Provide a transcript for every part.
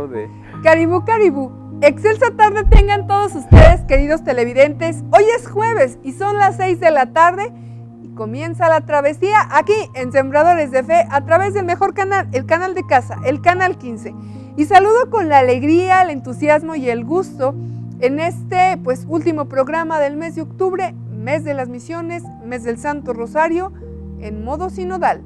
burro de... Caribú, caribú. Excelsa tarde tengan todos ustedes, queridos televidentes. Hoy es jueves y son las 6 de la tarde y comienza la travesía aquí en Sembradores de Fe a través del mejor canal, el canal de casa, el canal 15. Y saludo con la alegría, el entusiasmo y el gusto en este último programa del mes de octubre, mes de las misiones, mes del Santo Rosario, en modo sinodal.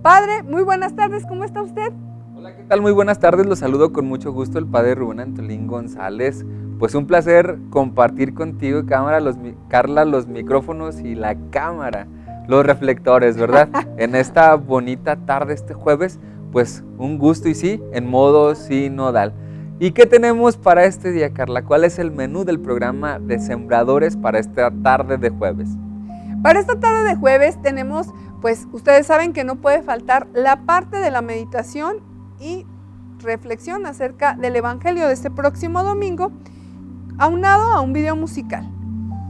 Padre, muy buenas tardes, ¿cómo está usted? Hola, ¿qué tal? Muy buenas tardes, los saludo con mucho gusto el Padre Rubén Antolín González. Pues un placer compartir contigo, Carla, los micrófonos y la cámara, los reflectores, ¿verdad? En esta bonita tarde, este jueves, pues un gusto y sí, en modo sinodal. ¿Y qué tenemos para este día, Carla? ¿Cuál es el menú del programa de Sembradores para esta tarde de jueves? Para esta tarde de jueves tenemos, ustedes saben que no puede faltar la parte de la meditación y reflexión acerca del Evangelio de este próximo domingo, aunado a un video musical.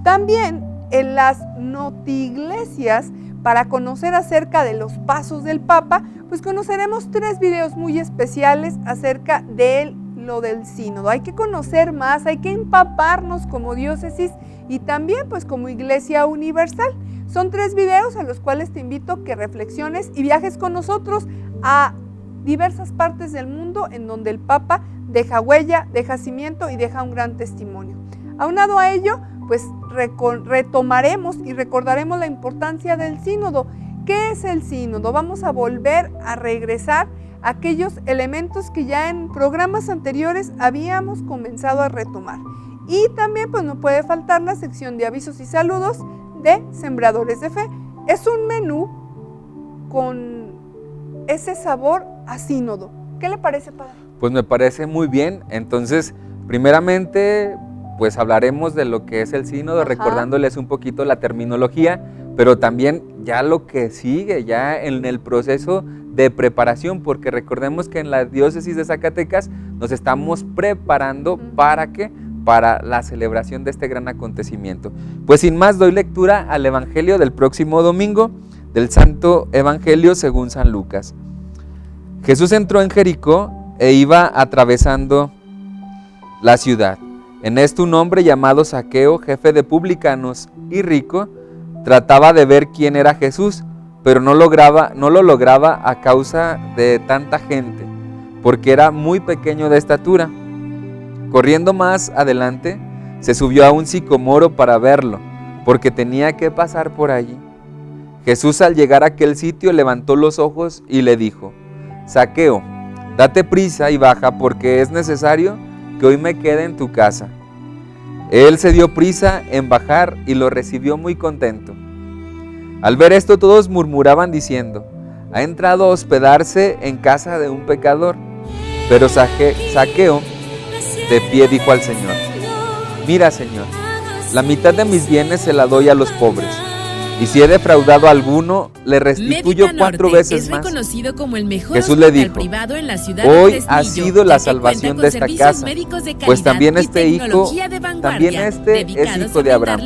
También en las notiiglesias, para conocer acerca de los pasos del Papa, conoceremos 3 videos muy especiales acerca de lo del sínodo. Hay que conocer más, hay que empaparnos como diócesis y también como Iglesia Universal. Son 3 videos a los cuales te invito a que reflexiones y viajes con nosotros a diversas partes del mundo en donde el Papa deja huella, deja cimiento y deja un gran testimonio. Aunado a ello, retomaremos y recordaremos la importancia del sínodo. ¿Qué es el sínodo? Vamos a volver a regresar a aquellos elementos que ya en programas anteriores habíamos comenzado a retomar. Y también no puede faltar la sección de avisos y saludos de Sembradores de Fe. Es un menú con ese sabor a sínodo. ¿Qué le parece, padre? Pues me parece muy bien. Entonces, primeramente, hablaremos de lo que es el sínodo, recordándoles un poquito la terminología, pero también ya lo que sigue, ya en el proceso de preparación, porque recordemos que en la diócesis de Zacatecas nos estamos preparando para la celebración de este gran acontecimiento. Pues sin más, doy lectura al Evangelio del próximo domingo, del Santo Evangelio según San Lucas. Jesús entró en Jericó e iba atravesando la ciudad. En esto un hombre llamado Zaqueo, jefe de publicanos y rico, trataba de ver quién era Jesús, pero no lo lograba a causa de tanta gente, porque era muy pequeño de estatura. Corriendo más adelante, se subió a un sicomoro para verlo, porque tenía que pasar por allí. Jesús, al llegar a aquel sitio, levantó los ojos y le dijo: Zaqueo, date prisa y baja, porque es necesario que hoy me quede en tu casa. Él se dio prisa en bajar y lo recibió muy contento. Al ver esto, todos murmuraban diciendo: ha entrado a hospedarse en casa de un pecador. Pero Zaqueo, de pie, dijo al Señor: mira, Señor, la mitad de mis bienes se la doy a los pobres, y si he defraudado a alguno, le restituyo 4 veces más. Como el mejor Jesús le dijo: privado en la ciudad hoy de ha sido la salvación de esta casa, pues también este es hijo de Abraham,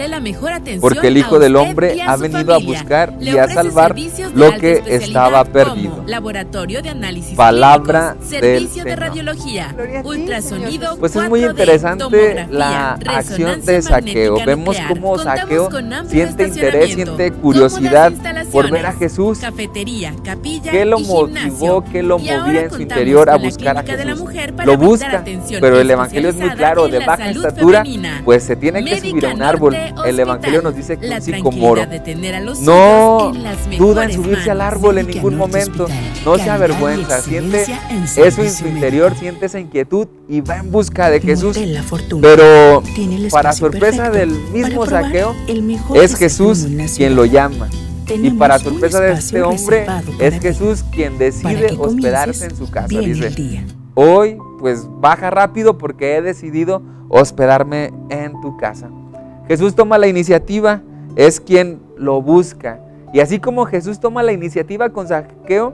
porque el Hijo del Hombre ha venido a buscar y a salvar lo que estaba perdido. Laboratorio de análisis Palabra clínicos, del servicio de Señor. radiología, ultrasonido, Pues es muy 4D, interesante la tomografía, acción de resonancia Zaqueo. magnética Vemos nuclear. cómo Contamos Zaqueo con amplio siente interés, estacionamiento, siente curiosidad cómodas por ver a instalaciones, Jesús. cafetería, capilla ¿Qué lo y motivó, gimnasio. qué lo Y ahora movía en su contamos interior a con la buscar a Clínica de la Jesús? Mujer para Lo brindar busca, atención pero el Evangelio es muy especializada claro: en de la baja salud estatura, femenina. pues se tiene que subir a un árbol. El Evangelio nos dice que la un sicomoro. tranquilidad de tener a los No suyos en las duda en mejores subirse al manos. árbol en Médica ningún Norte momento, Hospital, no se calidad y avergüenza, siente excelencia en eso en su servicio interior, médico. siente esa inquietud y va en busca de Jesús. Mortel La Fortuna Pero tiene el para espacio sorpresa perfecto del mismo para probar Zaqueo, el mejor es Jesús desayuno en la quien ciudad. lo llama. Y Tenemos para un sorpresa de este espacio hombre, reservado es para Jesús ti, quien para decide que hospedarse comiences en su casa. bien el Dice: día. hoy pues baja rápido porque he decidido hospedarme en tu casa. Jesús toma la iniciativa, es quien lo busca. Y así como Jesús toma la iniciativa con Zaqueo,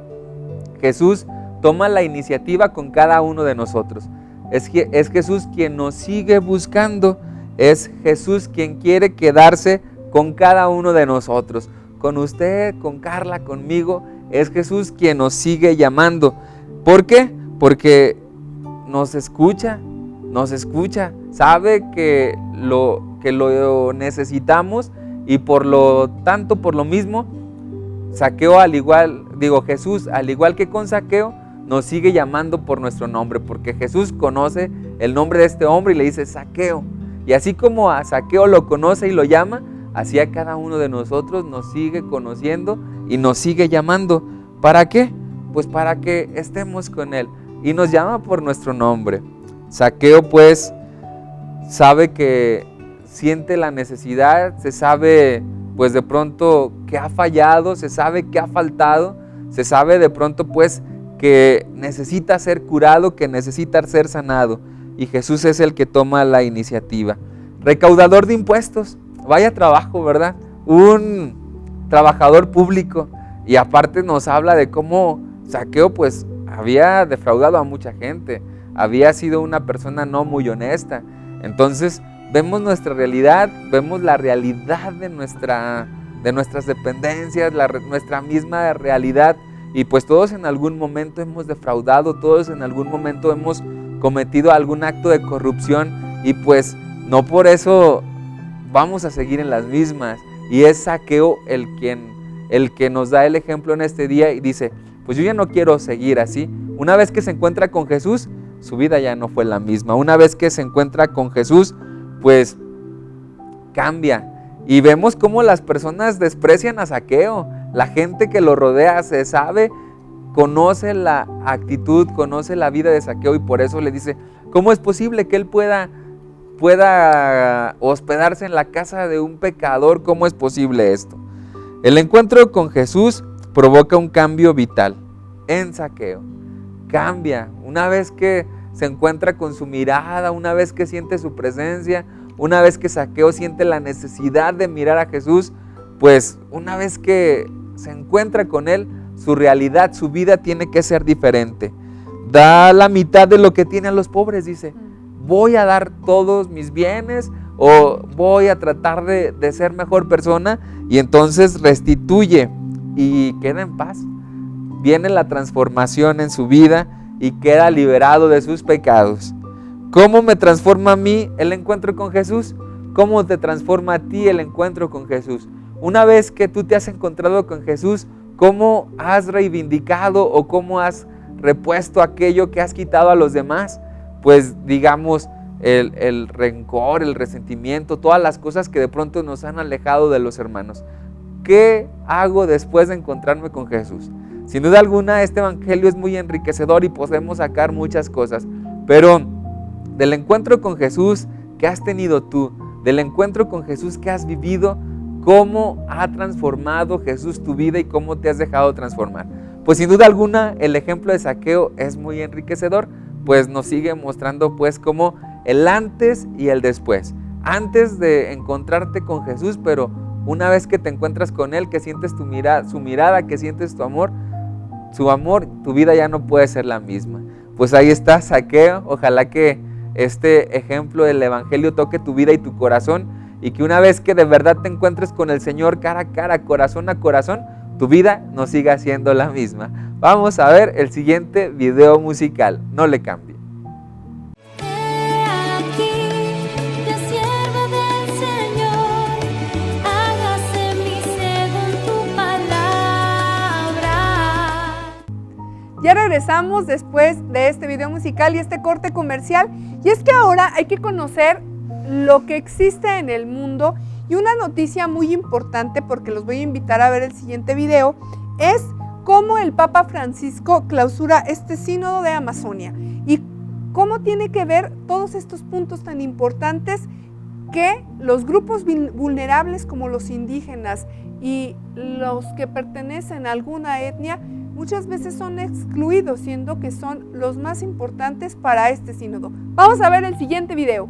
Jesús toma la iniciativa con cada uno de nosotros. Es Jesús quien nos sigue buscando, es Jesús quien quiere quedarse con cada uno de nosotros, con usted, con Carla, conmigo. Es Jesús quien nos sigue llamando. ¿Por qué? Porque nos escucha, sabe que lo necesitamos y por lo tanto, por lo mismo, Jesús, al igual que con Zaqueo, nos sigue llamando por nuestro nombre, porque Jesús conoce el nombre de este hombre y le dice Zaqueo. Y así como a Zaqueo lo conoce y lo llama, así a cada uno de nosotros nos sigue conociendo y nos sigue llamando. ¿Para qué? Pues para que estemos con Él. Y nos llama por nuestro nombre. Zaqueo pues sabe que siente la necesidad, se sabe pues de pronto que ha fallado, se sabe que ha faltado, se sabe de pronto pues que necesita ser curado, que necesita ser sanado. Y Jesús es el que toma la iniciativa. Recaudador de impuestos, vaya trabajo, ¿verdad? Un trabajador público. Y aparte nos habla de cómo Zaqueo pues había defraudado a mucha gente, había sido una persona no muy honesta. Entonces vemos nuestra realidad, vemos la realidad de nuestras dependencias, nuestra misma realidad. Y pues todos en algún momento hemos defraudado, todos en algún momento hemos cometido algún acto de corrupción y pues no por eso vamos a seguir en las mismas. Y es Zaqueo el que nos da el ejemplo en este día y dice, pues yo ya no quiero seguir así. Una vez que se encuentra con Jesús, su vida ya no fue la misma. Una vez que se encuentra con Jesús, pues cambia. Y vemos cómo las personas desprecian a Zaqueo. La gente que lo rodea conoce la actitud, conoce la vida de Zaqueo y por eso le dice, ¿cómo es posible que él pueda hospedarse en la casa de un pecador? ¿Cómo es posible esto? El encuentro con Jesús provoca un cambio vital en Zaqueo. Cambia, una vez que se encuentra con su mirada, una vez que siente su presencia, una vez que Zaqueo siente la necesidad de mirar a Jesús, pues una vez que se encuentra con Él, su realidad, su vida tiene que ser diferente. Da la mitad de lo que tiene a los pobres, dice, voy a dar todos mis bienes o voy a tratar de ser mejor persona y entonces restituye y queda en paz. Viene la transformación en su vida y queda liberado de sus pecados. ¿Cómo me transforma a mí el encuentro con Jesús? ¿Cómo te transforma a ti el encuentro con Jesús? Una vez que tú te has encontrado con Jesús, ¿cómo has reivindicado o cómo has repuesto aquello que has quitado a los demás? Pues digamos, el rencor, el resentimiento, todas las cosas que de pronto nos han alejado de los hermanos. ¿Qué hago después de encontrarme con Jesús? Sin duda alguna, este evangelio es muy enriquecedor y podemos sacar muchas cosas, pero del encuentro con Jesús que has tenido tú, del encuentro con Jesús que has vivido, ¿cómo ha transformado Jesús tu vida y cómo te has dejado transformar? Pues sin duda alguna, el ejemplo de Zaqueo es muy enriquecedor, pues nos sigue mostrando pues como el antes y el después. Antes de encontrarte con Jesús, pero una vez que te encuentras con Él, que sientes su mirada, que sientes su amor, tu vida ya no puede ser la misma. Pues ahí está Zaqueo, ojalá que este ejemplo del evangelio toque tu vida y tu corazón y que una vez que de verdad te encuentres con el Señor cara a cara, corazón a corazón, tu vida no siga siendo la misma. Vamos a ver el siguiente video musical, no le cambie. Ya regresamos después de este video musical y este corte comercial, y es que ahora hay que conocer lo que existe en el mundo, y una noticia muy importante, porque los voy a invitar a ver el siguiente video, es cómo el Papa Francisco clausura este sínodo de Amazonia y cómo tiene que ver todos estos puntos tan importantes que los grupos vulnerables como los indígenas y los que pertenecen a alguna etnia muchas veces son excluidos, siendo que son los más importantes para este sínodo. Vamos a ver el siguiente video.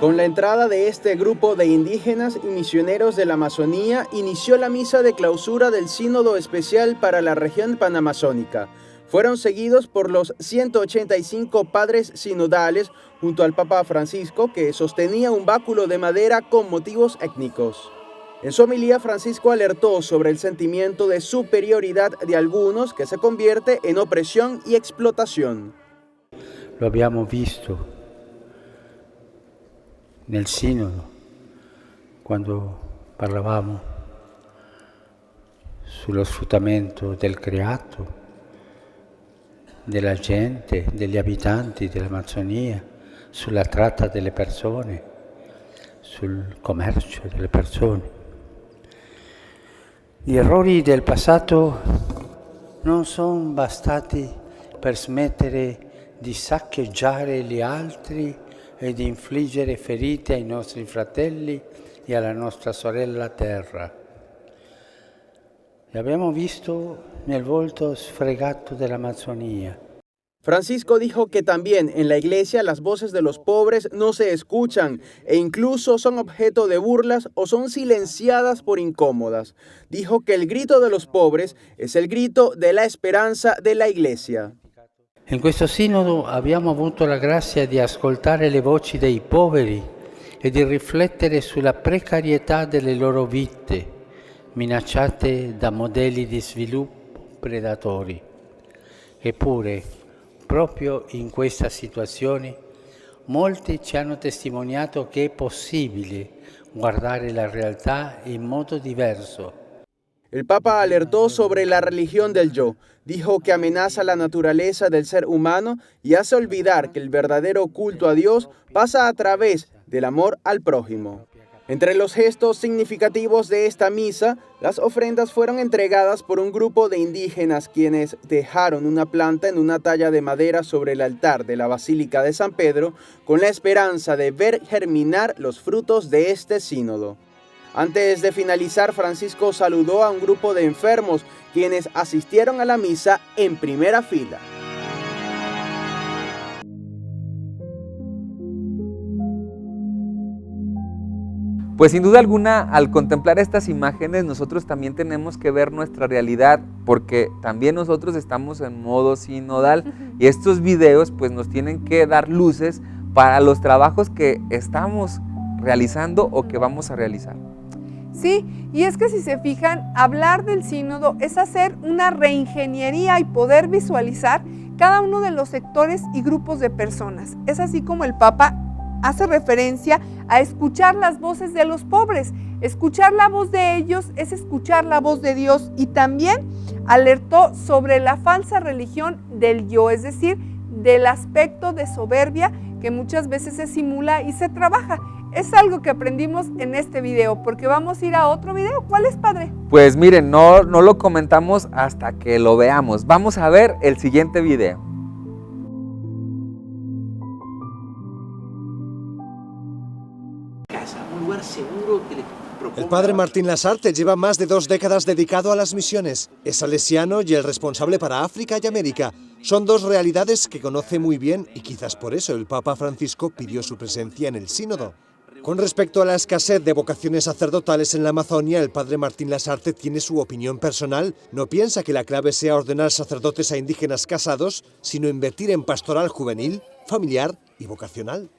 Con la entrada de este grupo de indígenas y misioneros de la Amazonía, inició la misa de clausura del Sínodo Especial para la región panamazónica. Fueron seguidos por los 185 padres sinodales junto al Papa Francisco, que sostenía un báculo de madera con motivos étnicos. En su homilía, Francisco alertó sobre el sentimiento de superioridad de algunos que se convierte en opresión y explotación. Lo abbiamo visto nel Sinodo, quando parlavamo sullo sfruttamento del creato, della gente, degli abitanti dell'Amazzonia, sulla tratta delle persone, sul commercio delle persone. Gli errori del passato non sono bastati per smettere di saccheggiare gli altri e di infliggere ferite ai nostri fratelli e alla nostra sorella terra. L'abbiamo visto nel volto sfregato dell'Amazzonia. Francisco dijo que también en la iglesia las voces de los pobres no se escuchan e incluso son objeto de burlas o son silenciadas por incómodas. Dijo que el grito de los pobres es el grito de la esperanza de la iglesia. In questo sinodo abbiamo avuto la grazia di ascoltare le voci dei poveri e di riflettere sulla precarietà delle loro vite, minacciate da modelli di sviluppo predatori. Eppure, proprio in questa situazione, molti ci hanno testimoniato che è possibile guardare la realtà in modo diverso. El Papa alertó sobre la religión del yo. Dijo que amenaza la naturaleza del ser humano y hace olvidar que el verdadero culto a Dios pasa a través del amor al prójimo. Entre los gestos significativos de esta misa, las ofrendas fueron entregadas por un grupo de indígenas quienes dejaron una planta en una talla de madera sobre el altar de la Basílica de San Pedro con la esperanza de ver germinar los frutos de este sínodo. Antes de finalizar, Francisco saludó a un grupo de enfermos quienes asistieron a la misa en primera fila. Pues sin duda alguna, al contemplar estas imágenes, nosotros también tenemos que ver nuestra realidad, porque también nosotros estamos en modo sinodal y estos videos pues nos tienen que dar luces para los trabajos que estamos realizando o que vamos a realizar. Sí, y es que si se fijan, hablar del sínodo es hacer una reingeniería y poder visualizar cada uno de los sectores y grupos de personas. Es así como el Papa hace referencia a escuchar las voces de los pobres. Escuchar la voz de ellos es escuchar la voz de Dios, y también alertó sobre la falsa religión del yo, es decir, del aspecto de soberbia que muchas veces se simula y se trabaja. Es algo que aprendimos en este video, porque vamos a ir a otro video. ¿Cuál es, padre? Pues miren, no lo comentamos hasta que lo veamos. Vamos a ver el siguiente video. El padre Martín Lasarte lleva más de 2 décadas dedicado a las misiones. Es salesiano y el responsable para África y América. Son dos realidades que conoce muy bien y quizás por eso el Papa Francisco pidió su presencia en el sínodo. Con respecto a la escasez de vocaciones sacerdotales en la Amazonia, el padre Martín Lasarte tiene su opinión personal. No piensa que la clave sea ordenar sacerdotes a indígenas casados, sino invertir en pastoral juvenil, familiar y vocacional.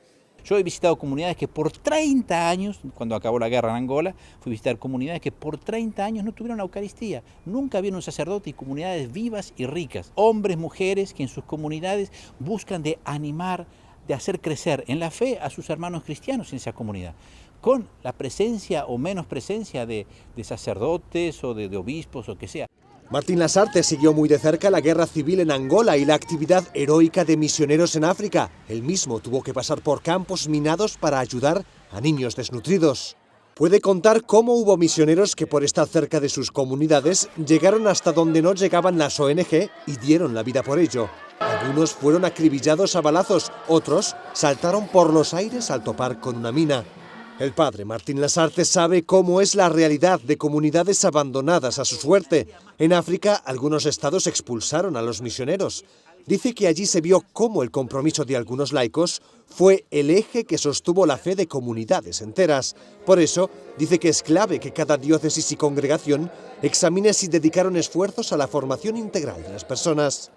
Yo he visitado comunidades que por 30 años, cuando acabó la guerra en Angola, fui a visitar comunidades que por 30 años no tuvieron la Eucaristía. Nunca vieron un sacerdote, y comunidades vivas y ricas. Hombres, mujeres que en sus comunidades buscan de animar, de hacer crecer en la fe a sus hermanos cristianos en esa comunidad. Con la presencia o menos presencia de sacerdotes o de obispos o que sea. Martín Lasarte siguió muy de cerca la guerra civil en Angola y la actividad heroica de misioneros en África. Él mismo tuvo que pasar por campos minados para ayudar a niños desnutridos. Puede contar cómo hubo misioneros que por estar cerca de sus comunidades llegaron hasta donde no llegaban las ONG y dieron la vida por ello. Algunos fueron acribillados a balazos, otros saltaron por los aires al topar con una mina. El padre Martín Lasarte sabe cómo es la realidad de comunidades abandonadas a su suerte. En África, algunos estados expulsaron a los misioneros. Dice que allí se vio cómo el compromiso de algunos laicos fue el eje que sostuvo la fe de comunidades enteras. Por eso, dice que es clave que cada diócesis y congregación examine si dedicaron esfuerzos a la formación integral de las personas.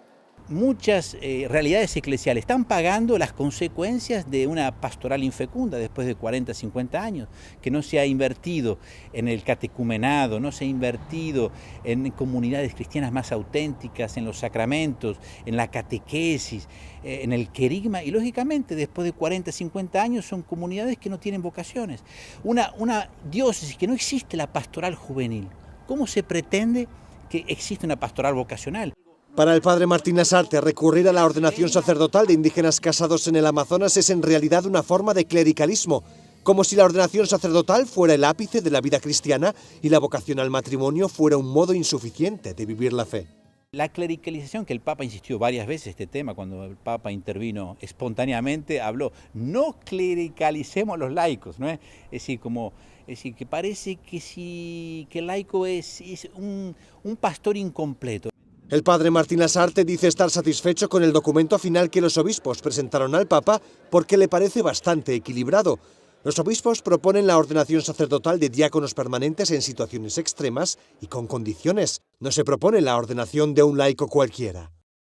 muchas realidades eclesiales están pagando las consecuencias de una pastoral infecunda después de 40, 50 años, que no se ha invertido en el catecumenado, no se ha invertido en comunidades cristianas más auténticas, en los sacramentos, en la catequesis, en el querigma, y lógicamente después de 40, 50 años son comunidades que no tienen vocaciones. Una diócesis que no existe la pastoral juvenil, ¿cómo se pretende que existe una pastoral vocacional? Para el padre Martín Lasarte, recurrir a la ordenación sacerdotal de indígenas casados en el Amazonas es en realidad una forma de clericalismo, como si la ordenación sacerdotal fuera el ápice de la vida cristiana y la vocación al matrimonio fuera un modo insuficiente de vivir la fe. La clericalización, que el Papa insistió varias veces este tema, cuando el Papa intervino espontáneamente, habló, no clericalicemos los laicos, ¿no es? Es decir, que parece que el laico es un pastor incompleto. El padre Martín Lasarte dice estar satisfecho con el documento final que los obispos presentaron al Papa porque le parece bastante equilibrado. Los obispos proponen la ordenación sacerdotal de diáconos permanentes en situaciones extremas y con condiciones. No se propone la ordenación de un laico cualquiera.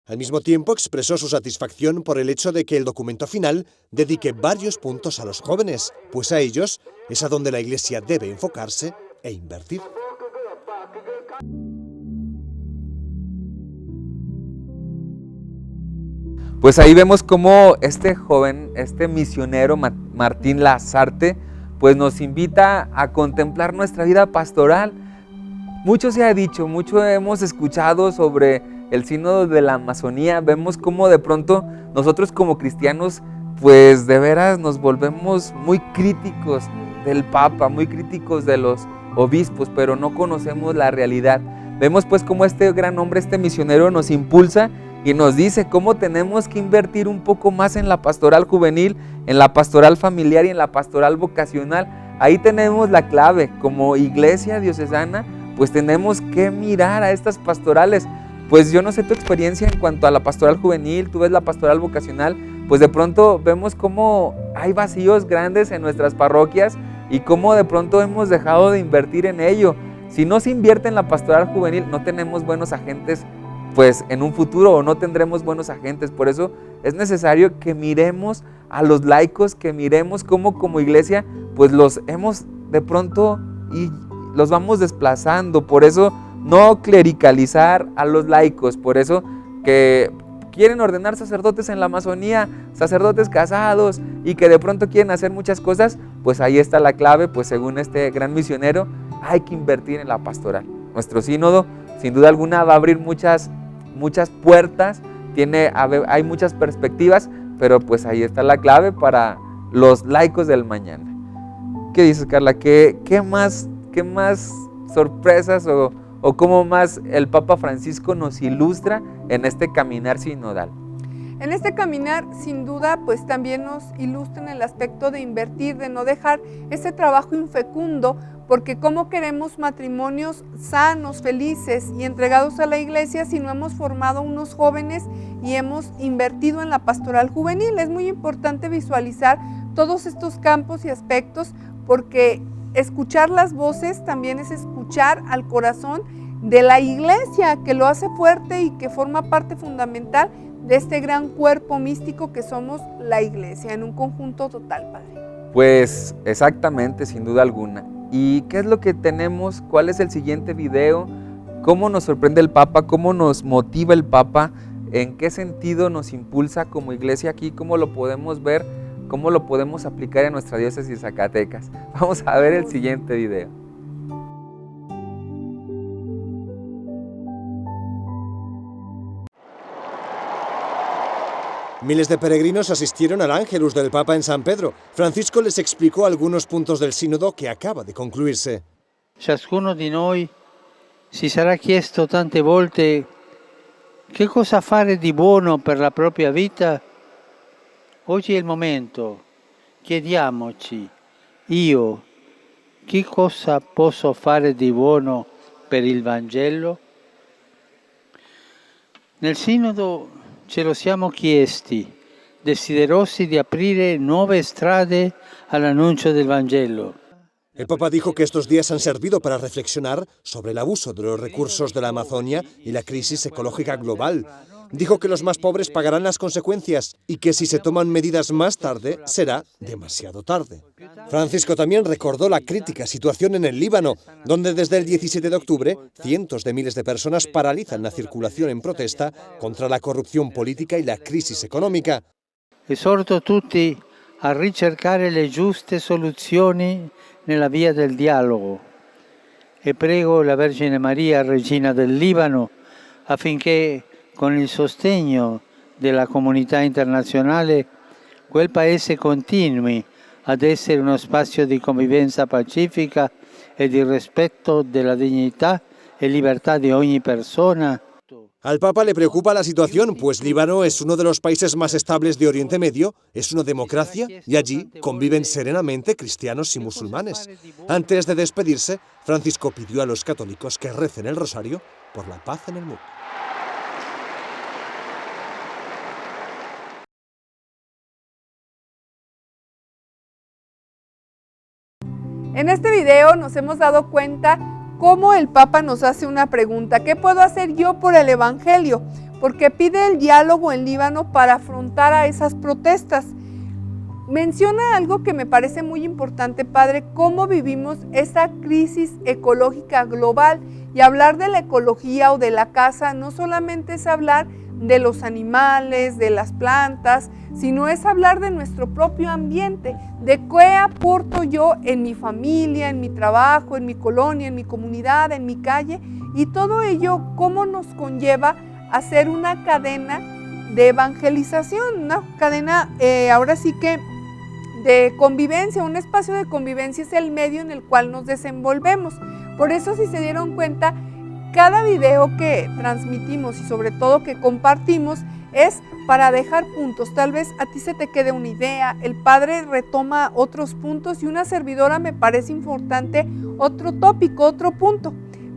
Al mismo tiempo expresó su satisfacción por el hecho de que el documento final dedique varios puntos a los jóvenes, pues a ellos es a donde la Iglesia debe enfocarse e invertir. Pues ahí vemos cómo este joven, este misionero Martín Lasarte, pues nos invita a contemplar nuestra vida pastoral. Mucho se ha dicho, mucho hemos escuchado sobre el sínodo de la Amazonía. Vemos cómo de pronto nosotros como cristianos, pues de veras nos volvemos muy críticos del Papa, muy críticos de los obispos, pero no conocemos la realidad. Vemos pues cómo este gran hombre, este misionero nos impulsa y nos dice cómo tenemos que invertir un poco más en la pastoral juvenil, en la pastoral familiar y en la pastoral vocacional. Ahí tenemos la clave. Como iglesia diocesana, pues tenemos que mirar a estas pastorales. Pues yo no sé tu experiencia en cuanto a la pastoral juvenil, tú ves la pastoral vocacional, pues de pronto vemos cómo hay vacíos grandes en nuestras parroquias y cómo de pronto hemos dejado de invertir en ello. Si no se invierte en la pastoral juvenil, no tenemos buenos agentes pues en un futuro, o no tendremos buenos agentes. Por eso es necesario que miremos a los laicos, que miremos cómo como iglesia pues los hemos de pronto y los vamos desplazando. Por eso no clericalizar a los laicos, por eso que quieren ordenar sacerdotes en la Amazonía, sacerdotes casados y que de pronto quieren hacer muchas cosas, pues ahí está la clave. Pues según este gran misionero hay que invertir en la pastoral. Nuestro sínodo sin duda alguna va a abrir muchas puertas, hay muchas perspectivas, pero pues ahí está la clave para los laicos del mañana. ¿Qué dices, Carla? ¿Qué más sorpresas o cómo más el Papa Francisco nos ilustra en este caminar sinodal? En este caminar, sin duda, pues también nos ilustra en el aspecto de invertir, de no dejar ese trabajo infecundo, porque cómo queremos matrimonios sanos, felices y entregados a la iglesia si no hemos formado unos jóvenes y hemos invertido en la pastoral juvenil. Es muy importante visualizar todos estos campos y aspectos, porque escuchar las voces también es escuchar al corazón de la iglesia, que lo hace fuerte y que forma parte fundamental de este gran cuerpo místico que somos la iglesia, en un conjunto total, Padre. Pues exactamente, sin duda alguna. ¿Y qué es lo que tenemos? ¿Cuál es el siguiente video? ¿Cómo nos sorprende el Papa? ¿Cómo nos motiva el Papa? ¿En qué sentido nos impulsa como iglesia aquí? ¿Cómo lo podemos ver? ¿Cómo lo podemos aplicar en nuestra diócesis de Zacatecas? Vamos a ver el siguiente video. Miles de peregrinos asistieron al Ángelus del Papa en San Pedro. Francisco les explicó algunos puntos del sínodo que acaba de concluirse. Ciascuno di noi si sarà chiesto tante volte che cosa fare di buono per la propria vita. Oggi è il momento. Chiediamoci, io, che cosa posso fare di buono per il Vangelo? Nel Sinodo ce lo siamo chiesti, desiderosi di aprire nuove strade all'annuncio del Vangelo. El Papa dijo que estos días han servido para reflexionar sobre el abuso de los recursos de la Amazonia y la crisis ecológica global. Dijo que los más pobres pagarán las consecuencias y que si se toman medidas más tarde, será demasiado tarde. Francisco también recordó la crítica situación en el Líbano, donde desde el 17 de octubre cientos de miles de personas paralizan la circulación en protesta contra la corrupción política y la crisis económica. Esorto a tutti a ricercare le giuste soluzioni nella via del dialogo e prego la Vergine Maria, Regina del Libano, affinché con il sostegno della comunità internazionale quel paese continui ad essere uno spazio di convivenza pacifica e di rispetto della dignità e libertà di ogni persona. Al Papa le preocupa la situación, pues Líbano es uno de los países más estables de Oriente Medio, es una democracia y allí conviven serenamente cristianos y musulmanes. Antes de despedirse, Francisco pidió a los católicos que recen el rosario por la paz en el mundo. En este video nos hemos dado cuenta cómo el Papa nos hace una pregunta: ¿qué puedo hacer yo por el Evangelio? Porque pide el diálogo en Líbano para afrontar a esas protestas. Menciona algo que me parece muy importante, Padre, cómo vivimos esa crisis ecológica global. Y hablar de la ecología o de la casa no solamente es hablar de los animales, de las plantas, sino es hablar de nuestro propio ambiente, de qué aporto yo en mi familia, en mi trabajo, en mi colonia, en mi comunidad, en mi calle, y todo ello cómo nos conlleva a hacer una cadena de evangelización, una cadena ahora sí que de convivencia. Un espacio de convivencia es el medio en el cual nos desenvolvemos. Por eso, si se dieron cuenta, cada video que transmitimos y sobre todo que compartimos es para dejar puntos. Tal vez a ti se te quede una idea, el Padre retoma otros puntos y una servidora me parece importante otro tópico, otro punto.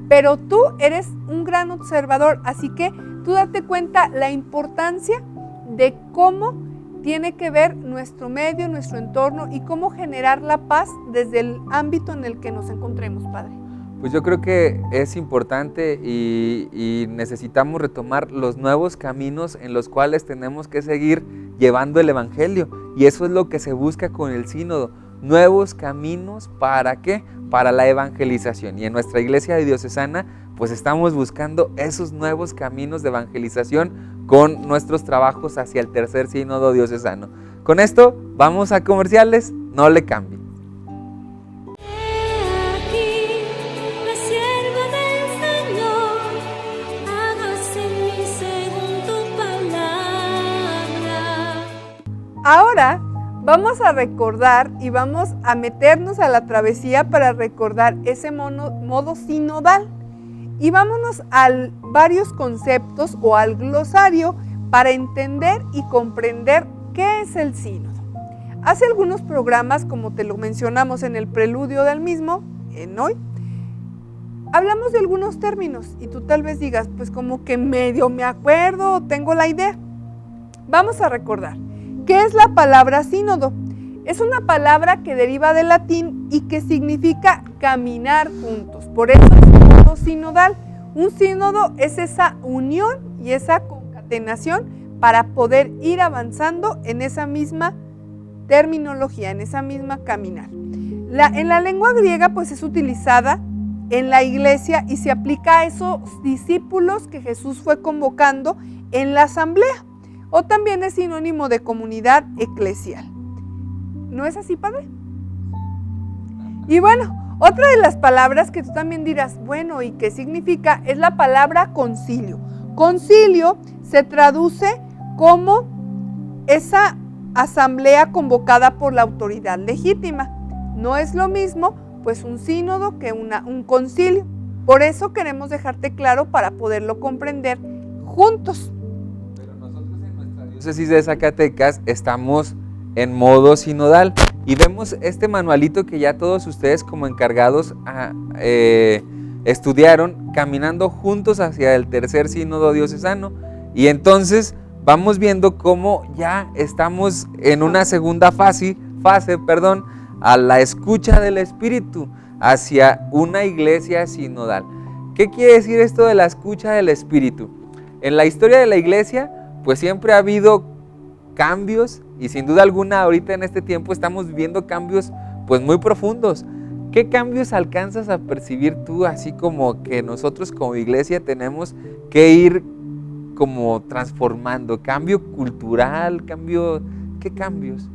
Pero tú eres un gran observador, así que tú date cuenta la importancia de cómo tiene que ver nuestro medio, nuestro entorno y cómo generar la paz desde el ámbito en el que nos encontremos, Padre. Pues yo creo que es importante y necesitamos retomar los nuevos caminos en los cuales tenemos que seguir llevando el Evangelio. Y eso es lo que se busca con el sínodo. Nuevos caminos, ¿para qué? Para la evangelización. Y en nuestra iglesia diocesana, pues estamos buscando esos nuevos caminos de evangelización con nuestros trabajos hacia el tercer sínodo diocesano. Con esto, vamos a comerciales, no le cambien. Ahora vamos a recordar y vamos a meternos a la travesía para recordar ese modo sinodal. Y vámonos a varios conceptos o al glosario para entender y comprender qué es el sínodo. Hace algunos programas, como te lo mencionamos en el preludio del mismo, en hoy, hablamos de algunos términos y tú tal vez digas, pues como que medio me acuerdo, tengo la idea. Vamos a recordar. ¿Qué es la palabra sínodo? Es una palabra que deriva del latín y que significa caminar juntos. Por eso es modo sinodal. Un sínodo es esa unión y esa concatenación para poder ir avanzando en esa misma terminología, en esa misma caminar. En la lengua griega pues es utilizada en la iglesia y se aplica a esos discípulos que Jesús fue convocando en la asamblea. O también es sinónimo de comunidad eclesial. ¿No es así, Padre? Y bueno, otra de las palabras que tú también dirás, bueno, ¿y qué significa? Es la palabra concilio. Concilio se traduce como esa asamblea convocada por la autoridad legítima. No es lo mismo, pues, un sínodo que un concilio. Por eso queremos dejarte claro para poderlo comprender juntos. Diócesis de Zacatecas estamos en modo sinodal y vemos este manualito que ya todos ustedes como encargados estudiaron, caminando juntos hacia el tercer sínodo diocesano, y entonces vamos viendo cómo ya estamos en una segunda fase, a la escucha del Espíritu, hacia una iglesia sinodal. ¿Qué quiere decir esto de la escucha del Espíritu? En la historia de la iglesia, pues siempre ha habido cambios, y sin duda alguna ahorita en este tiempo estamos viviendo cambios pues muy profundos. ¿Qué cambios alcanzas a percibir tú, así como que nosotros como iglesia tenemos que ir como transformando? ¿Cambio cultural? ¿Qué cambios?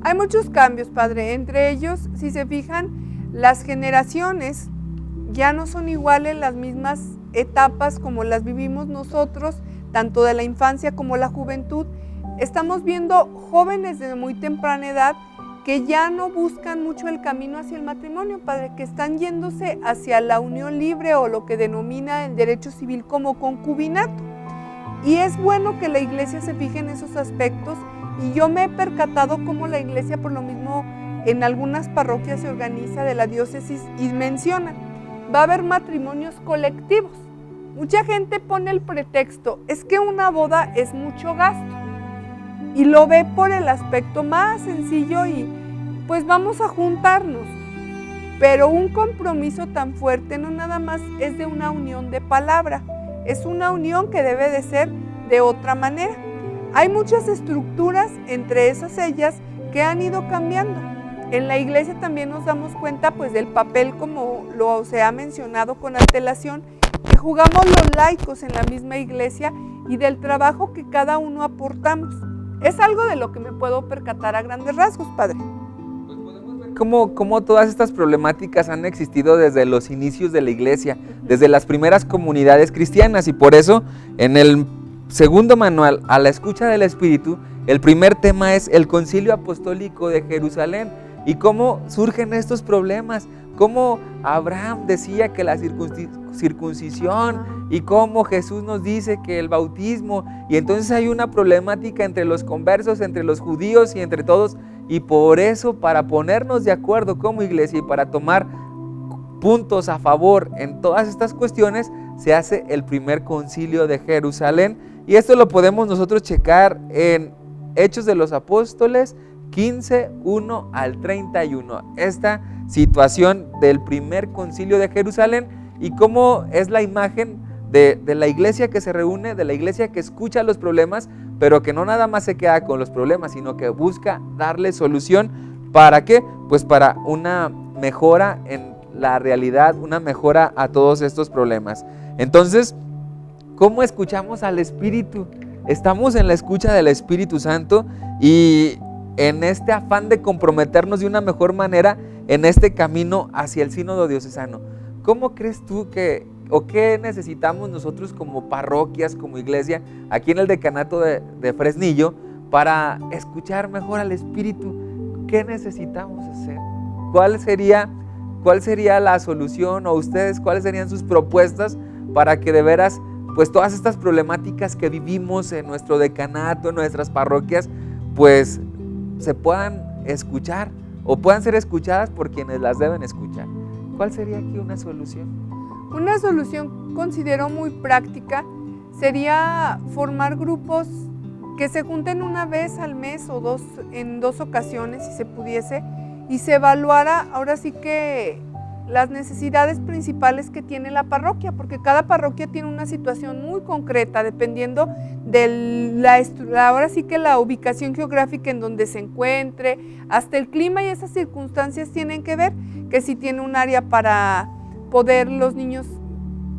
Hay muchos cambios, padre. Entre ellos, si se fijan, las generaciones ya no son iguales, las mismas etapas como las vivimos nosotros, tanto de la infancia como la juventud. Estamos viendo jóvenes de muy temprana edad que ya no buscan mucho el camino hacia el matrimonio, padre, que están yéndose hacia la unión libre o lo que denomina el derecho civil como concubinato. Y es bueno que la iglesia se fije en esos aspectos, y yo me he percatado cómo la iglesia, por lo mismo, en algunas parroquias se organiza de la diócesis y menciona, va a haber matrimonios colectivos. Mucha gente pone el pretexto, es que una boda es mucho gasto, y lo ve por el aspecto más sencillo y pues vamos a juntarnos. Pero un compromiso tan fuerte no nada más es de una unión de palabra, es una unión que debe de ser de otra manera. Hay muchas estructuras, entre esas ellas, que han ido cambiando. En la iglesia también nos damos cuenta pues del papel, como lo se ha mencionado con antelación, que jugamos los laicos en la misma iglesia y del trabajo que cada uno aportamos. Es algo de lo que me puedo percatar a grandes rasgos, padre. Pues podemos ver cómo todas estas problemáticas han existido desde los inicios de la iglesia, desde las primeras comunidades cristianas, y por eso en el segundo manual, a la escucha del Espíritu, el primer tema es el Concilio Apostólico de Jerusalén y cómo surgen estos problemas, cómo Abraham decía que la circuncisión y cómo Jesús nos dice que el bautismo, y entonces hay una problemática entre los conversos, entre los judíos y entre todos, y por eso, para ponernos de acuerdo como iglesia y para tomar puntos a favor en todas estas cuestiones, se hace el primer concilio de Jerusalén, y esto lo podemos nosotros checar en Hechos de los Apóstoles 15, 1 al 31, esta situación del primer concilio de Jerusalén y cómo es la imagen de la iglesia que se reúne, de la iglesia que escucha los problemas, pero que no nada más se queda con los problemas, sino que busca darle solución. ¿Para qué? Pues para una mejora en la realidad, una mejora a todos estos problemas. Entonces, ¿cómo escuchamos al Espíritu? Estamos en la escucha del Espíritu Santo y en este afán de comprometernos de una mejor manera en este camino hacia el sínodo diocesano. ¿Cómo crees tú que, o qué necesitamos nosotros como parroquias, como iglesia, aquí en el decanato de Fresnillo, para escuchar mejor al Espíritu? ¿Qué necesitamos hacer? ¿Cuál sería la solución, o ustedes cuáles serían sus propuestas para que de veras pues todas estas problemáticas que vivimos en nuestro decanato, en nuestras parroquias, pues se puedan escuchar o puedan ser escuchadas por quienes las deben escuchar? ¿Cuál sería aquí una solución? Una solución, considero muy práctica, sería formar grupos que se junten una vez al mes o en dos ocasiones, si se pudiese, y se evaluara ahora sí que las necesidades principales que tiene la parroquia, porque cada parroquia tiene una situación muy concreta, dependiendo de ahora sí que la ubicación geográfica en donde se encuentre, hasta el clima y esas circunstancias tienen que ver, que si tiene un área para poder los niños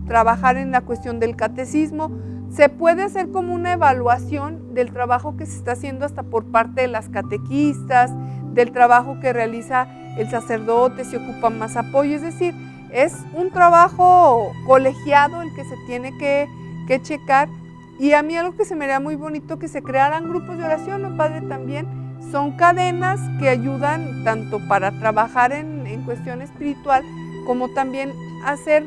trabajar en la cuestión del catecismo, se puede hacer como una evaluación del trabajo que se está haciendo hasta por parte de las catequistas, del trabajo que realiza el sacerdote, si ocupa más apoyo, es decir, es un trabajo colegiado el que se tiene que checar. Y a mí algo que se me haría muy bonito, que se crearan grupos de oración, ¿no, padre? También son cadenas que ayudan tanto para trabajar en cuestión espiritual, como también hacer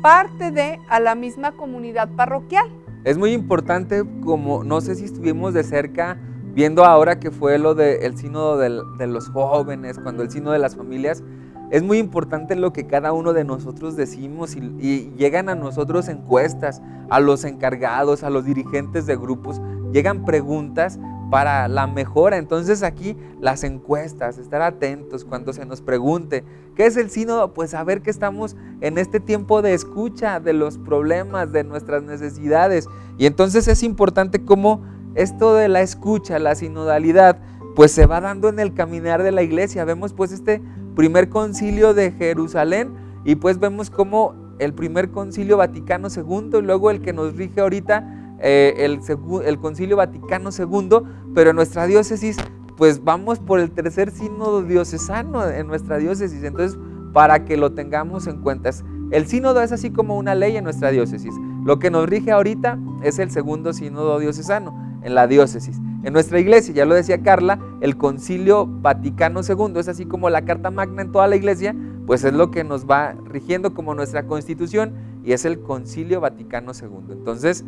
parte a la misma comunidad parroquial. Es muy importante, como no sé si estuvimos de cerca viendo ahora que fue lo del sínodo de los jóvenes, cuando el sínodo de las familias, es muy importante lo que cada uno de nosotros decimos y llegan a nosotros encuestas, a los encargados, a los dirigentes de grupos, llegan preguntas para la mejora. Entonces aquí las encuestas, estar atentos cuando se nos pregunte ¿qué es el sínodo? Pues saber que estamos en este tiempo de escucha de los problemas, de nuestras necesidades, y entonces es importante cómo esto de la escucha, la sinodalidad, pues se va dando en el caminar de la iglesia. Vemos pues este primer concilio de Jerusalén, y pues vemos cómo el primer concilio Vaticano II, y luego el que nos rige ahorita, el concilio Vaticano II, pero en nuestra diócesis pues vamos por el tercer sínodo diocesano en nuestra diócesis. Entonces, para que lo tengamos en cuenta, el sínodo es así como una ley en nuestra diócesis. Lo que nos rige ahorita es el segundo sínodo diocesano en la diócesis. En nuestra iglesia, ya lo decía Carla, el concilio Vaticano II es así como la carta magna en toda la iglesia, pues es lo que nos va rigiendo como nuestra constitución, y es el concilio Vaticano II. Entonces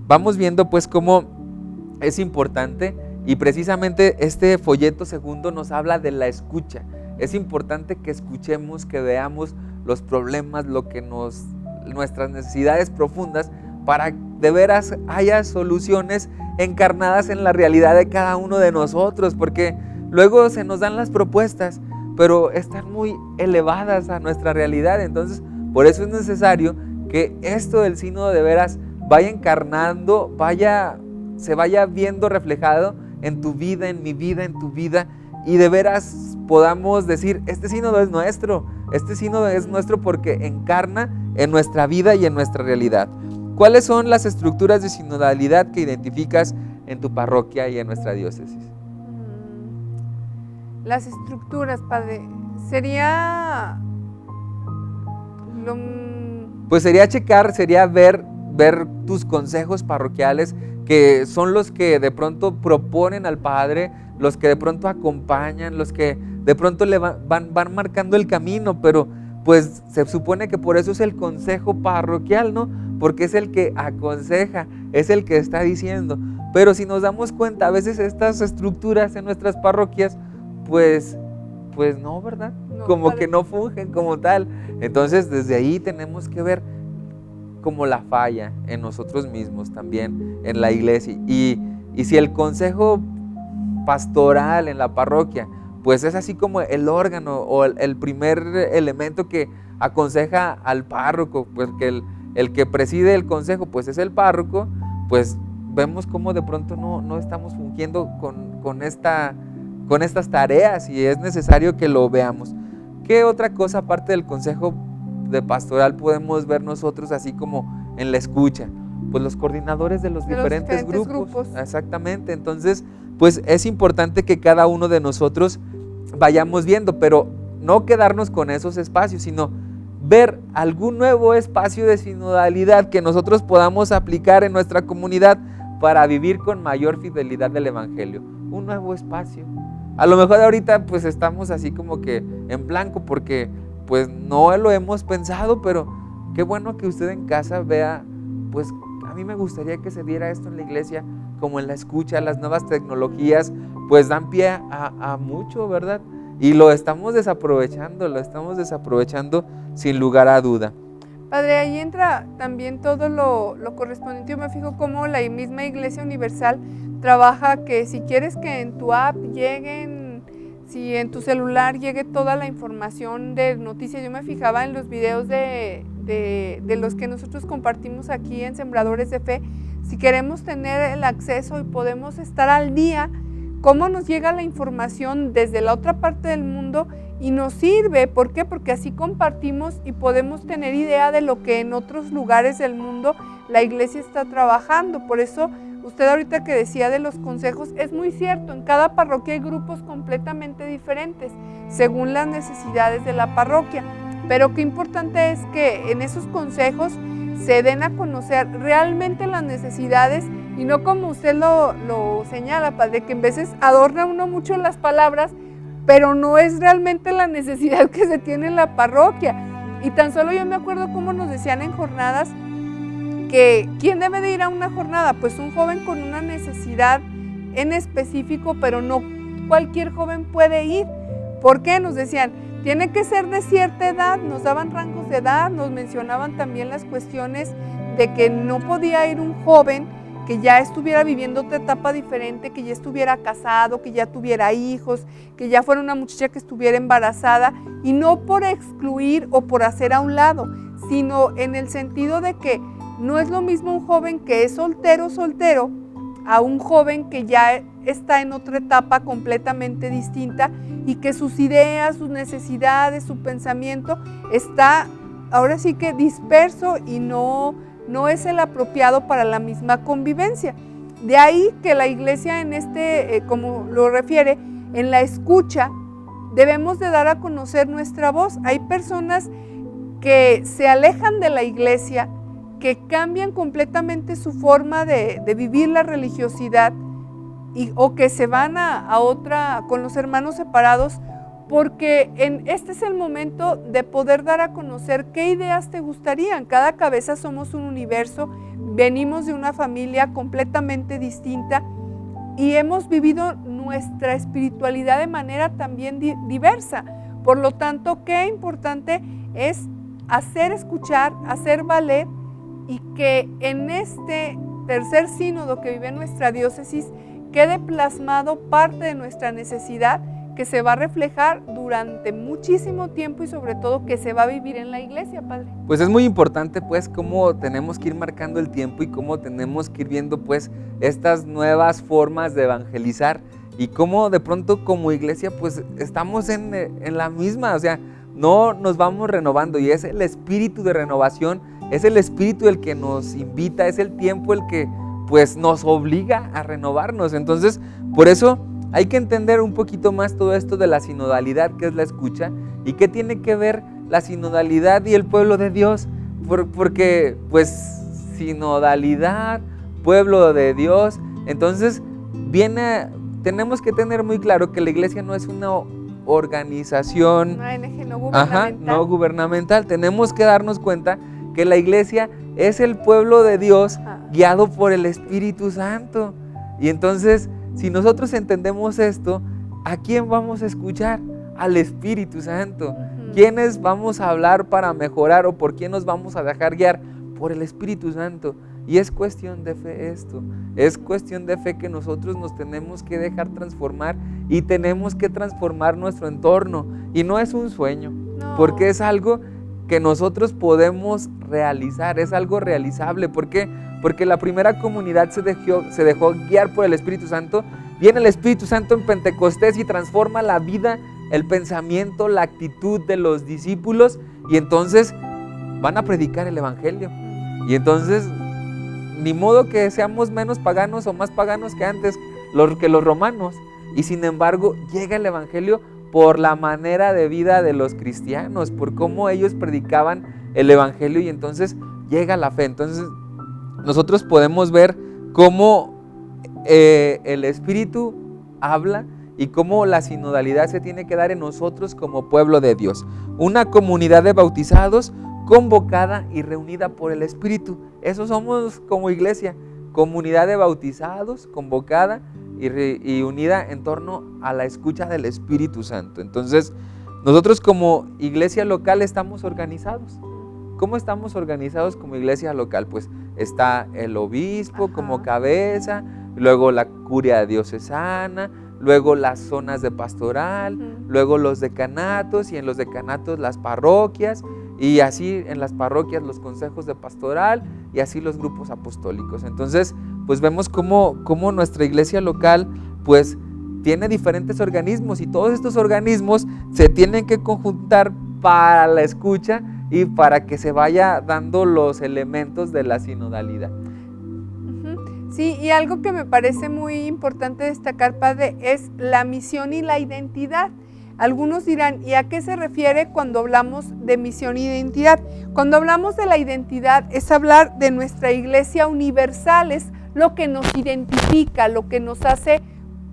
vamos viendo pues cómo es importante, y precisamente este folleto segundo nos habla de la escucha. Es importante que escuchemos, que veamos los problemas, nuestras necesidades profundas, para de veras haya soluciones encarnadas en la realidad de cada uno de nosotros, porque luego se nos dan las propuestas, pero están muy elevadas a nuestra realidad. Entonces, por eso es necesario que esto del sínodo de veras vaya encarnando, se vaya viendo reflejado en tu vida, en mi vida, en tu vida, y de veras podamos decir, este sínodo es nuestro porque encarna en nuestra vida y en nuestra realidad. ¿Cuáles son las estructuras de sinodalidad que identificas en tu parroquia y en nuestra diócesis? Las estructuras, padre, sería pues sería ver tus consejos parroquiales, que son los que de pronto proponen al padre, los que de pronto acompañan, los que de pronto le van marcando el camino, pero pues se supone que por eso es el consejo parroquial, ¿no? Porque es el que aconseja, es el que está diciendo. Pero si nos damos cuenta, a veces estas estructuras en nuestras parroquias, pues no, ¿verdad? Como que no fungen como tal. Entonces desde ahí tenemos que ver como la falla en nosotros mismos también, en la iglesia. Y si el consejo pastoral en la parroquia, pues es así como el órgano o el primer elemento que aconseja al párroco, pues que el que preside el consejo pues es el párroco, pues vemos cómo de pronto no estamos fungiendo con estas tareas, y es necesario que lo veamos. ¿Qué otra cosa aparte del consejo de pastoral podemos ver nosotros así como en la escucha? Pues los coordinadores de los diferentes grupos. Exactamente. Entonces, pues es importante que cada uno de nosotros vayamos viendo, pero no quedarnos con esos espacios, sino ver algún nuevo espacio de sinodalidad que nosotros podamos aplicar en nuestra comunidad para vivir con mayor fidelidad del Evangelio. Un nuevo espacio. A lo mejor ahorita pues estamos así como que en blanco porque pues no lo hemos pensado, pero qué bueno que usted en casa vea, pues a mí me gustaría que se diera esto en la iglesia, como en la escucha. Las nuevas tecnologías pues dan pie a mucho, ¿verdad? Y lo estamos desaprovechando sin lugar a duda. Padre, ahí entra también todo lo correspondiente. Yo me fijo cómo la misma Iglesia Universal trabaja que si quieres que en tu app lleguen, si en tu celular llegue toda la información de noticias. Yo me fijaba en los videos de los que nosotros compartimos aquí en Sembradores de Fe. Si queremos tener el acceso y podemos estar al día, cómo nos llega la información desde la otra parte del mundo y nos sirve. ¿Por qué? Porque así compartimos y podemos tener idea de lo que en otros lugares del mundo la iglesia está trabajando. Por eso usted ahorita que decía de los consejos, es muy cierto, en cada parroquia hay grupos completamente diferentes según las necesidades de la parroquia, pero qué importante es que en esos consejos se den a conocer realmente las necesidades y no como usted lo señala, padre, que en veces adorna uno mucho las palabras, pero no es realmente la necesidad que se tiene en la parroquia. Y tan solo yo me acuerdo cómo nos decían en jornadas que ¿quién debe de ir a una jornada? Pues un joven con una necesidad en específico, pero no cualquier joven puede ir. ¿Por qué? Nos decían, tiene que ser de cierta edad, nos daban rangos de edad, nos mencionaban también las cuestiones de que no podía ir un joven que ya estuviera viviendo otra etapa diferente, que ya estuviera casado, que ya tuviera hijos, que ya fuera una muchacha que estuviera embarazada, y no por excluir o por hacer a un lado, sino en el sentido de que no es lo mismo un joven que es soltero a un joven que ya está en otra etapa completamente distinta y que sus ideas, sus necesidades, su pensamiento está ahora sí que disperso y no es el apropiado para la misma convivencia. De ahí que la iglesia en como lo refiere, en la escucha, debemos de dar a conocer nuestra voz. Hay personas que se alejan de la iglesia, que cambian completamente su forma de vivir la religiosidad o que se van a otra con los hermanos separados, porque este es el momento de poder dar a conocer qué ideas te gustarían. Cada cabeza somos un universo, venimos de una familia completamente distinta y hemos vivido nuestra espiritualidad de manera también diversa. Por lo tanto, qué importante es hacer escuchar, hacer valer, y que en este tercer sínodo que vive nuestra diócesis quede plasmado parte de nuestra necesidad que se va a reflejar durante muchísimo tiempo y sobre todo que se va a vivir en la iglesia, Padre. Pues es muy importante pues cómo tenemos que ir marcando el tiempo y cómo tenemos que ir viendo pues estas nuevas formas de evangelizar y cómo de pronto como iglesia pues estamos en la misma, o sea, no nos vamos renovando, y es el espíritu de renovación, es el espíritu el que nos invita, es el tiempo el que pues nos obliga a renovarnos. Entonces, por eso hay que entender un poquito más todo esto de la sinodalidad, que es la escucha, y qué tiene que ver la sinodalidad y el pueblo de Dios, porque pues sinodalidad, pueblo de Dios, entonces tenemos que tener muy claro que la iglesia no es una organización, una ONG no gubernamental. No gubernamental. Tenemos que darnos cuenta que la iglesia es el pueblo de Dios guiado por el Espíritu Santo. Y entonces, si nosotros entendemos esto, ¿a quién vamos a escuchar? Al Espíritu Santo. ¿Quiénes vamos a hablar para mejorar o por quién nos vamos a dejar guiar? Por el Espíritu Santo. Y es cuestión de fe esto, es cuestión de fe que nosotros nos tenemos que dejar transformar y tenemos que transformar nuestro entorno. Y no es un sueño, porque es algo que nosotros podemos realizar, es algo realizable. ¿Por qué? Porque la primera comunidad se dejó guiar por el Espíritu Santo. Viene el Espíritu Santo en Pentecostés y transforma la vida, el pensamiento, la actitud de los discípulos, y entonces van a predicar el Evangelio. Y entonces ni modo que seamos menos paganos o más paganos que antes, que los romanos. Y sin embargo llega el Evangelio por la manera de vida de los cristianos, por cómo ellos predicaban el Evangelio, y entonces llega la fe. Entonces nosotros podemos ver cómo el Espíritu habla y cómo la sinodalidad se tiene que dar en nosotros como pueblo de Dios. Una comunidad de bautizados convocada y reunida por el Espíritu. Eso somos como iglesia, comunidad de bautizados, convocada y unida en torno a la escucha del Espíritu Santo. Entonces, nosotros como iglesia local estamos organizados. ¿Cómo estamos organizados como iglesia local? Pues está el obispo como cabeza, luego la curia diocesana, luego las zonas de pastoral, luego los decanatos, y en los decanatos las parroquias, y así en las parroquias los consejos de pastoral, y así los grupos apostólicos. Entonces, pues vemos cómo nuestra iglesia local pues tiene diferentes organismos, y todos estos organismos se tienen que conjuntar para la escucha y para que se vaya dando los elementos de la sinodalidad. Sí, y algo que me parece muy importante destacar, Padre, es la misión y la identidad. Algunos dirán, ¿y a qué se refiere cuando hablamos de misión e identidad? Cuando hablamos de la identidad es hablar de nuestra iglesia universal, es lo que nos identifica, lo que nos hace